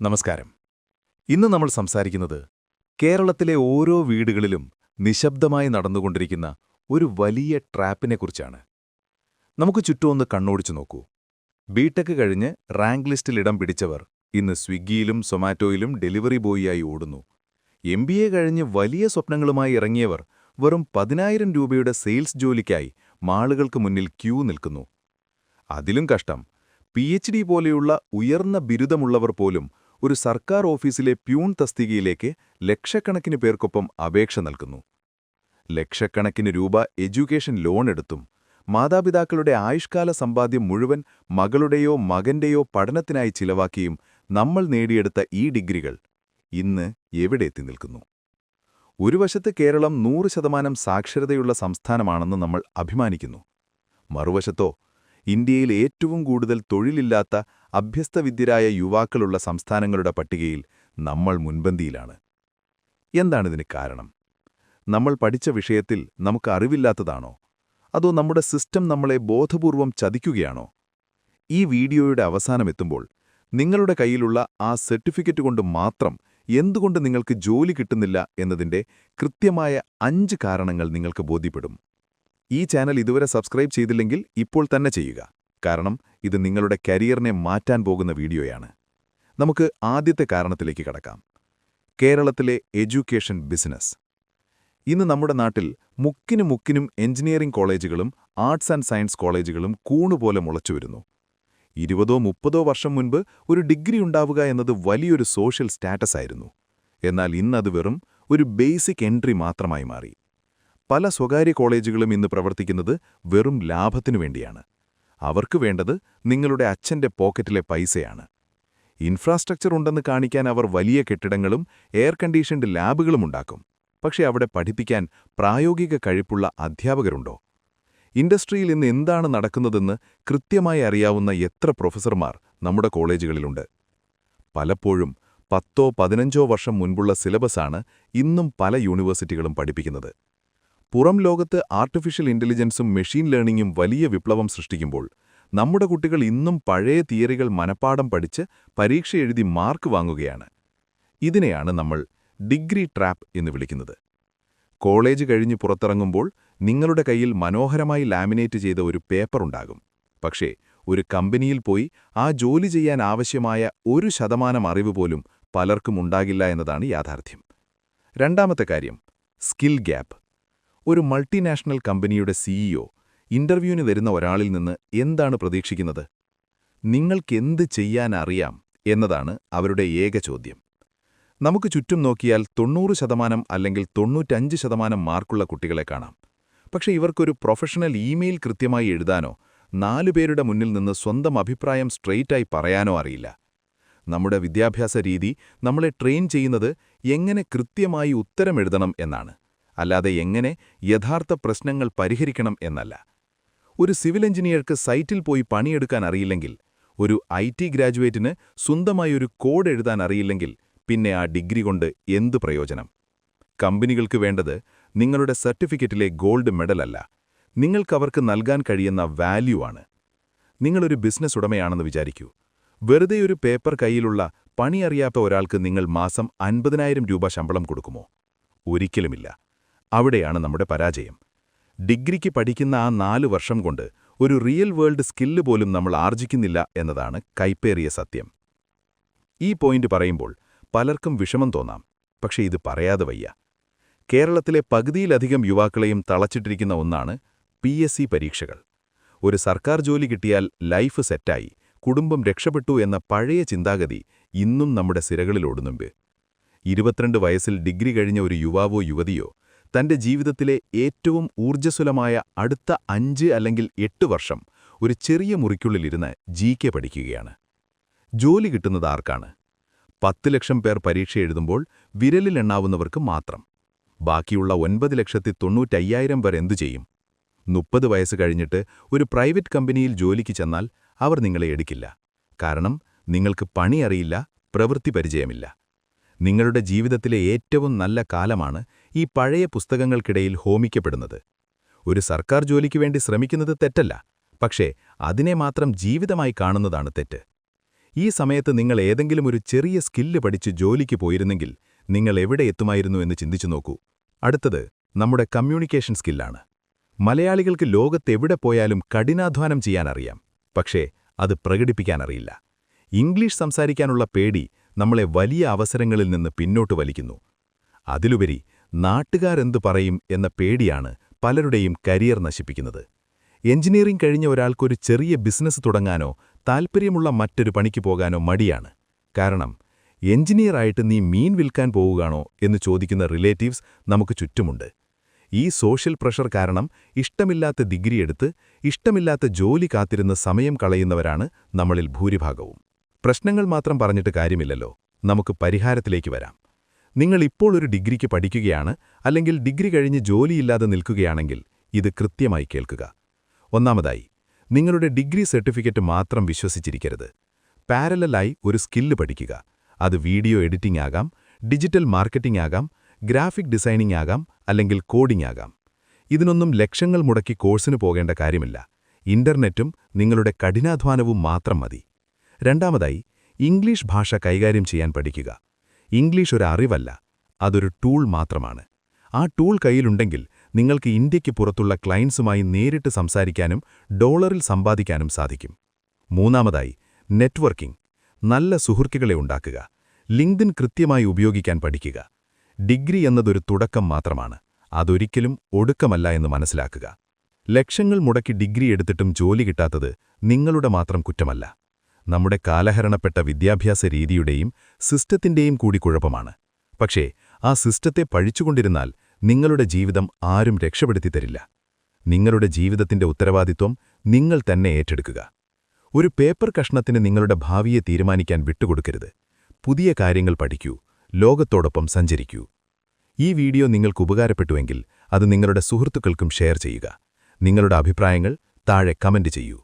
നമസ്കാരം. ഇന്ന് നമ്മൾ സംസാരിക്കുന്നത് കേരളത്തിലെ ഓരോ വീടുകളിലും നിശബ്ദമായി നടന്നുകൊണ്ടിരിക്കുന്ന ഒരു വലിയ ട്രാപ്പിനെക്കുറിച്ചാണ്. നമുക്ക് ചുറ്റും ഒന്ന് കണ്ണോടിച്ചു നോക്കൂ. ബിടെക് കഴിഞ്ഞ് റാങ്ക് ലിസ്റ്റിൽ ഇടം പിടിച്ചവർ ഇന്ന് സ്വിഗ്ഗിയിലും സൊമാറ്റോയിലും ഡെലിവറി ബോയിയായി ഓടുന്നു. MBA കഴിഞ്ഞ് വലിയ സ്വപ്നങ്ങളുമായി ഇറങ്ങിയവർ വെറും 10,000 രൂപയുടെ സെയിൽസ് ജോലിക്കായി മാളുകൾക്ക് മുന്നിൽ ക്യൂ നിൽക്കുന്നു. അതിലും കഷ്ടം, PhD പോലെയുള്ള ഉയർന്ന ബിരുദമുള്ളവർ പോലും ഒരു സർക്കാർ ഓഫീസിലെ പ്യൂൺ തസ്തികയിലേക്ക് ലക്ഷക്കണക്കിന് പേർക്കൊപ്പം അപേക്ഷ നൽകുന്നു. ലക്ഷക്കണക്കിന് രൂപ എഡ്യൂക്കേഷൻ ലോൺ എടുത്തും മാതാപിതാക്കളുടെ ആയുഷ്കാല സമ്പാദ്യം മുഴുവൻ മകളുടെയോ മകന്റെയോ പഠനത്തിനായി ചിലവാക്കിയും നമ്മൾ നേടിയെടുത്ത ഈ ഡിഗ്രികൾ ഇന്ന് എവിടെ എത്തി നിൽക്കുന്നു? ഒരു വശത്ത് കേരളം 100% സാക്ഷരതയുള്ള സംസ്ഥാനമാണെന്ന് നമ്മൾ അഭിമാനിക്കുന്നു. മറുവശത്തോ ഇന്ത്യയിൽ ഏറ്റവും കൂടുതൽ തൊഴിലില്ലാത്ത അഭ്യസ്തവിദ്യരായ യുവാക്കളുള്ള സംസ്ഥാനങ്ങളുടെ പട്ടികയിൽ നമ്മൾ മുൻപന്തിയിലാണ്. എന്താണിതിന് കാരണം? നമ്മൾ പഠിച്ച വിഷയത്തിൽ നമുക്ക് അറിവില്ലാത്തതാണോ? അതോ നമ്മുടെ സിസ്റ്റം നമ്മളെ ബോധപൂർവം ചതിക്കുകയാണോ? ഈ വീഡിയോയുടെ അവസാനമെത്തുമ്പോൾ നിങ്ങളുടെ കയ്യിലുള്ള ആ സർട്ടിഫിക്കറ്റ് കൊണ്ട് മാത്രം എന്തുകൊണ്ട് നിങ്ങൾക്ക് ജോലി കിട്ടുന്നില്ല എന്നതിൻ്റെ കൃത്യമായ 5 കാരണങ്ങൾ നിങ്ങൾക്ക് ബോധ്യപ്പെടും. ഈ ചാനൽ ഇതുവരെ സബ്സ്ക്രൈബ് ചെയ്തില്ലെങ്കിൽ ഇപ്പോൾ തന്നെ ചെയ്യുക. കാരണം ഇത് നിങ്ങളുടെ കരിയറിനെ മാറ്റാൻ പോകുന്ന വീഡിയോയാണ്. നമുക്ക് ആദ്യത്തെ കാരണത്തിലേക്ക് കടക്കാം. കേരളത്തിലെ എഡ്യൂക്കേഷൻ ബിസിനസ്. ഇന്ന് നമ്മുടെ നാട്ടിൽ മുക്കിനും എഞ്ചിനീയറിംഗ് കോളേജുകളും ആർട്സ് ആൻഡ് സയൻസ് കോളേജുകളും കൂണുപോലെ മുളച്ചുവരുന്നു. 20-30 വർഷം മുൻപ് ഒരു ഡിഗ്രി ഉണ്ടാവുക എന്നത് വലിയൊരു സോഷ്യൽ സ്റ്റാറ്റസ് ആയിരുന്നു. എന്നാൽ ഇന്നത് വെറും ഒരു ബേസിക് എൻട്രി മാത്രമായി മാറി. പല സ്വകാര്യ കോളേജുകളും ഇന്ന് പ്രവർത്തിക്കുന്നത് വെറും ലാഭത്തിനു വേണ്ടിയാണ്. അവർക്ക് വേണ്ടത് നിങ്ങളുടെ അച്ഛന്റെ പോക്കറ്റിലെ പൈസയാണ്. ഇൻഫ്രാസ്ട്രക്ചർ ഉണ്ടെന്ന് കാണിക്കാൻ അവർ വലിയ കെട്ടിടങ്ങളും എയർ കണ്ടീഷൻഡ് ലാബുകളും ഉണ്ടാക്കും. പക്ഷേ അവിടെ പഠിപ്പിക്കാൻ പ്രായോഗിക കഴിവുള്ള അധ്യാപകരുണ്ടോ? ഇൻഡസ്ട്രിയിൽ ഇന്ന് എന്താണ് നടക്കുന്നതെന്ന് കൃത്യമായി അറിയാവുന്ന എത്ര പ്രൊഫസർമാർ നമ്മുടെ കോളേജുകളിലുണ്ട്? പലപ്പോഴും 10-15 വർഷം മുൻപുള്ള സിലബസാണ് ഇന്നും പല യൂണിവേഴ്സിറ്റികളും പഠിപ്പിക്കുന്നത്. പുറം ലോകത്ത് ആർട്ടിഫിഷ്യൽ ഇന്റലിജൻസും മെഷീൻ ലേണിംഗും വലിയ വിപ്ലവം സൃഷ്ടിക്കുമ്പോൾ നമ്മുടെ കുട്ടികൾ ഇന്നും പഴയ തിയറികൾ മനപ്പാഠം പഠിച്ച് പരീക്ഷ എഴുതി മാർക്ക് വാങ്ങുകയാണ്. ഇതിനെയാണ് നമ്മൾ ഡിഗ്രി ട്രാപ്പ് എന്ന് വിളിക്കുന്നത്. കോളേജ് കഴിഞ്ഞ് പുറത്തിറങ്ങുമ്പോൾ നിങ്ങളുടെ കയ്യിൽ മനോഹരമായി ലാമിനേറ്റ് ചെയ്ത ഒരു പേപ്പർ ഉണ്ടാകും. പക്ഷേ ഒരു കമ്പനിയിൽ പോയി ആ ജോലി ചെയ്യാൻ ആവശ്യമായ 1% അറിവ് പോലും പലർക്കും ഉണ്ടാകില്ല എന്നതാണ് യാഥാർത്ഥ്യം. രണ്ടാമത്തെ കാര്യം, സ്കിൽ ഗ്യാപ്പ്. ഒരു മൾട്ടിനാഷണൽ കമ്പനിയുടെ CEO ഇന്റർവ്യൂവിന് വരുന്ന ഒരാളിൽ നിന്ന് എന്താണ് പ്രതീക്ഷിക്കുന്നത്? നിങ്ങൾക്കെന്ത് ചെയ്യാനറിയാം എന്നതാണ് അവരുടെ ഏക ചോദ്യം. നമുക്ക് ചുറ്റും നോക്കിയാൽ 90% അല്ലെങ്കിൽ 95% മാർക്കുള്ള കുട്ടികളെ കാണാം. പക്ഷേ ഇവർക്കൊരു പ്രൊഫഷണൽ ഇമെയിൽ കൃത്യമായി എഴുതാനോ 4 പേരുടെ മുന്നിൽ നിന്ന് സ്വന്തം അഭിപ്രായം സ്ട്രെയിറ്റായി പറയാനോ അറിയില്ല. നമ്മുടെ വിദ്യാഭ്യാസ രീതി നമ്മളെ ട്രെയിൻ ചെയ്യുന്നത് എങ്ങനെ കൃത്യമായി ഉത്തരം എഴുതണം എന്നാണ്, അല്ലാതെ എങ്ങനെ യഥാർത്ഥ പ്രശ്നങ്ങൾ പരിഹരിക്കണം എന്നല്ല. ഒരു സിവിൽ എഞ്ചിനീയർക്ക് സൈറ്റിൽ പോയി പണിയെടുക്കാൻ അറിയില്ലെങ്കിൽ, ഒരു IT ഗ്രാജുവേറ്റിന് സ്വന്തമായി ഒരു കോഡ് എഴുതാൻ അറിയില്ലെങ്കിൽ പിന്നെ ആ ഡിഗ്രി കൊണ്ട് എന്തു പ്രയോജനം? കമ്പനികൾക്ക് വേണ്ടത് നിങ്ങളുടെ സർട്ടിഫിക്കറ്റിലെ ഗോൾഡ് മെഡലല്ല, നിങ്ങൾക്കവർക്ക് നൽകാൻ കഴിയുന്ന വാല്യൂ ആണ്. നിങ്ങളൊരു ബിസിനസ് ഉടമയാണെന്ന് വിചാരിക്കൂ. വെറുതെ ഒരു പേപ്പർ കയ്യിലുള്ള പണിയറിയാത്ത ഒരാൾക്ക് നിങ്ങൾ മാസം 50,000 രൂപ ശമ്പളം കൊടുക്കുമോ? ഒരിക്കലുമില്ല. അവിടെയാണ് നമ്മുടെ പരാജയം. ഡിഗ്രിക്ക് പഠിക്കുന്ന ആ 4 വർഷം കൊണ്ട് ഒരു റിയൽ വേൾഡ് സ്കില്ല് പോലും നമ്മൾ ആർജിക്കുന്നില്ല എന്നതാണ് കൈപ്പേറിയ സത്യം. ഈ പോയിന്റ് പറയുമ്പോൾ പലർക്കും വിഷമം തോന്നാം. പക്ഷേ ഇത് പറയാതെ വയ്യ. കേരളത്തിലെ പകുതിയിലധികം യുവാക്കളെയും തളച്ചിട്ടിരിക്കുന്ന ഒന്നാണ് PSC പരീക്ഷകൾ. ഒരു സർക്കാർ ജോലി കിട്ടിയാൽ ലൈഫ് സെറ്റായി, കുടുംബം രക്ഷപ്പെട്ടു എന്ന പഴയ ചിന്താഗതി ഇന്നും നമ്മുടെ സിരകളിലോടുന്നുണ്ട്. 22 വയസ്സിൽ ഡിഗ്രി കഴിഞ്ഞ ഒരു യുവാവോ യുവതിയോ തന്റെ ജീവിതത്തിലെ ഏറ്റവും ഊർജ്ജസ്വലമായ അടുത്ത 5 അല്ലെങ്കിൽ 8 വർഷം ഒരു ചെറിയ മുറിക്കുള്ളിലിരുന്ന് GK പഠിക്കുകയാണ്. ജോലി കിട്ടുന്നത് ആർക്കാണ്? 10 ലക്ഷം പേർ പരീക്ഷ എഴുതുമ്പോൾ വിരലിലെണ്ണാവുന്നവർക്ക് മാത്രം. ബാക്കിയുള്ള 9,95,000 പേർ എന്തു ചെയ്യും? 30 വയസ്സ് കഴിഞ്ഞിട്ട് ഒരു പ്രൈവറ്റ് കമ്പനിയിൽ ജോലിക്ക് ചെന്നാൽ അവർ നിങ്ങളെ എടുക്കില്ല. കാരണം നിങ്ങൾക്ക് പണി അറിയില്ല, പ്രവൃത്തി പരിചയമില്ല. നിങ്ങളുടെ ജീവിതത്തിലെ ഏറ്റവും നല്ല കാലമാണ് ഈ പഴയ പുസ്തകങ്ങൾക്കിടയിൽ ഹോമിക്കപ്പെടുന്നത്. ഒരു സർക്കാർ ജോലിക്ക് വേണ്ടി ശ്രമിക്കുന്നത് തെറ്റല്ല, പക്ഷേ അതിനെ മാത്രം ജീവിതമായി കാണുന്നതാണ് തെറ്റ്. ഈ സമയത്ത് നിങ്ങൾ ഏതെങ്കിലും ഒരു ചെറിയ സ്കില്ല് പഠിച്ച് ജോലിക്ക് പോയിരുന്നെങ്കിൽ നിങ്ങൾ എവിടെ എത്തുമായിരുന്നു എന്ന് ചിന്തിച്ചു നോക്കൂ. അടുത്തത് നമ്മുടെ കമ്മ്യൂണിക്കേഷൻ സ്കില്ലാണ്. മലയാളികൾക്ക് ലോകത്തെവിടെ പോയാലും കഠിനാധ്വാനം ചെയ്യാനറിയാം, പക്ഷേ അത് പ്രകടിപ്പിക്കാനറിയില്ല. ഇംഗ്ലീഷ് സംസാരിക്കാനുള്ള പേടി നമ്മളെ വലിയ അവസരങ്ങളിൽ നിന്ന് പിന്നോട്ട് വലിക്കുന്നു. അതിലുപരി നാട്ടുകാരെന്തു പറയും എന്ന പേടിയാണ് പലരുടെയും കരിയർ നശിപ്പിക്കുന്നത്. എഞ്ചിനീയറിംഗ് കഴിഞ്ഞ ഒരാൾക്കൊരു ചെറിയ ബിസിനസ് തുടങ്ങാനോ താൽപ്പര്യമുള്ള മറ്റൊരു പണിക്ക് പോകാനോ മടിയാണ്. കാരണം എഞ്ചിനീയറായിട്ട് നീ മീൻ വിൽക്കാൻ പോവുകയാണോ എന്ന് ചോദിക്കുന്ന റിലേറ്റീവ്സ് നമുക്ക് ചുറ്റുമുണ്ട്. ഈ സോഷ്യൽ പ്രഷർ കാരണം ഇഷ്ടമില്ലാത്ത ഡിഗ്രി എടുത്ത് ഇഷ്ടമില്ലാത്ത ജോലി കാത്തിരുന്ന് സമയം കളയുന്നവരാണ് നമ്മളിൽ ഭൂരിഭാഗവും. പ്രശ്നങ്ങൾ മാത്രം പറഞ്ഞിട്ട് കാര്യമില്ലല്ലോ, നമുക്ക് പരിഹാരത്തിലേക്ക് വരാം. നിങ്ങൾ ഇപ്പോൾ ഒരു ഡിഗ്രിക്ക് പഠിക്കുകയാണ്, അല്ലെങ്കിൽ ഡിഗ്രി കഴിഞ്ഞ് ജോലിയില്ലാതെ നിൽക്കുകയാണെങ്കിൽ ഇത് കൃത്യമായി കേൾക്കുക. ഒന്നാമതായി, നിങ്ങളുടെ ഡിഗ്രി സർട്ടിഫിക്കറ്റ് മാത്രം വിശ്വസിച്ചിരിക്കരുത്. പാരലലായി ഒരു സ്കില്ല് പഠിക്കുക. അത് വീഡിയോ എഡിറ്റിംഗ് ആകാം, ഡിജിറ്റൽ മാർക്കറ്റിംഗ് ആകാം, ഗ്രാഫിക് ഡിസൈനിംഗ് ആകാം, അല്ലെങ്കിൽ കോഡിംഗ് ആകാം. ഇതിനൊന്നും ലക്ഷങ്ങൾ മുടക്കി കോഴ്സിന് പോകേണ്ട കാര്യമില്ല. ഇന്റർനെറ്റും നിങ്ങളുടെ കഠിനാധ്വാനവും മാത്രം മതി. രണ്ടാമതായി, ഇംഗ്ലീഷ് ഭാഷ കൈകാര്യം ചെയ്യാൻ പഠിക്കുക. ഇംഗ്ലീഷ് ഒരു അറിവല്ല, അതൊരു ടൂൾ മാത്രമാണ്. ആ ടൂൾ കയ്യിലുണ്ടെങ്കിൽ നിങ്ങൾക്ക് ഇന്ത്യയ്ക്ക് പുറത്തുള്ള ക്ലയൻസുമായി നേരിട്ട് സംസാരിക്കാനും ഡോളറിൽ സമ്പാദിക്കാനും സാധിക്കും. മൂന്നാമതായി, നെറ്റ്വർക്കിംഗ്. നല്ല സുഹൃത്തുക്കളെ ഉണ്ടാക്കുക. ലിങ്ക്ഡിൻ കൃത്യമായി ഉപയോഗിക്കാൻ പഠിക്കുക. ഡിഗ്രി എന്നതൊരു തുടക്കം മാത്രമാണ്, അതൊരിക്കലും ഒടുക്കമല്ല എന്ന് മനസ്സിലാക്കുക. ലക്ഷങ്ങൾ മുടക്കി ഡിഗ്രി എടുത്തിട്ടും ജോലി കിട്ടാത്തത് നിങ്ങളുടെ മാത്രം കുറ്റമല്ല. നമ്മുടെ കാലഹരണപ്പെട്ട വിദ്യാഭ്യാസ രീതിയുടെയും സിസ്റ്റത്തിന്റെയും കൂടി കുഴപ്പമാണ്. പക്ഷേ ആ സിസ്റ്റത്തെ പഴിച്ചുകൊണ്ടിരുന്നാൽ നിങ്ങളുടെ ജീവിതം ആരും രക്ഷപ്പെടുത്തി തരില്ല. നിങ്ങളുടെ ജീവിതത്തിന്റെ ഉത്തരവാദിത്വം നിങ്ങൾ തന്നെ ഏറ്റെടുക്കുക. ഒരു പേപ്പർ കഷ്ണത്തിന് നിങ്ങളുടെ ഭാവിയെ തീരുമാനിക്കാൻ വിട്ടുകൊടുക്കരുത്. പുതിയ കാര്യങ്ങൾ പഠിക്കൂ, ലോകത്തോടൊപ്പം സഞ്ചരിക്കൂ. ഈ വീഡിയോ നിങ്ങൾക്ക് ഉപകാരപ്പെട്ടുവെങ്കിൽ അത് നിങ്ങളുടെ സുഹൃത്തുക്കൾക്കും ഷെയർ ചെയ്യുക. നിങ്ങളുടെ അഭിപ്രായങ്ങൾ താഴെ കമന്റ് ചെയ്യൂ.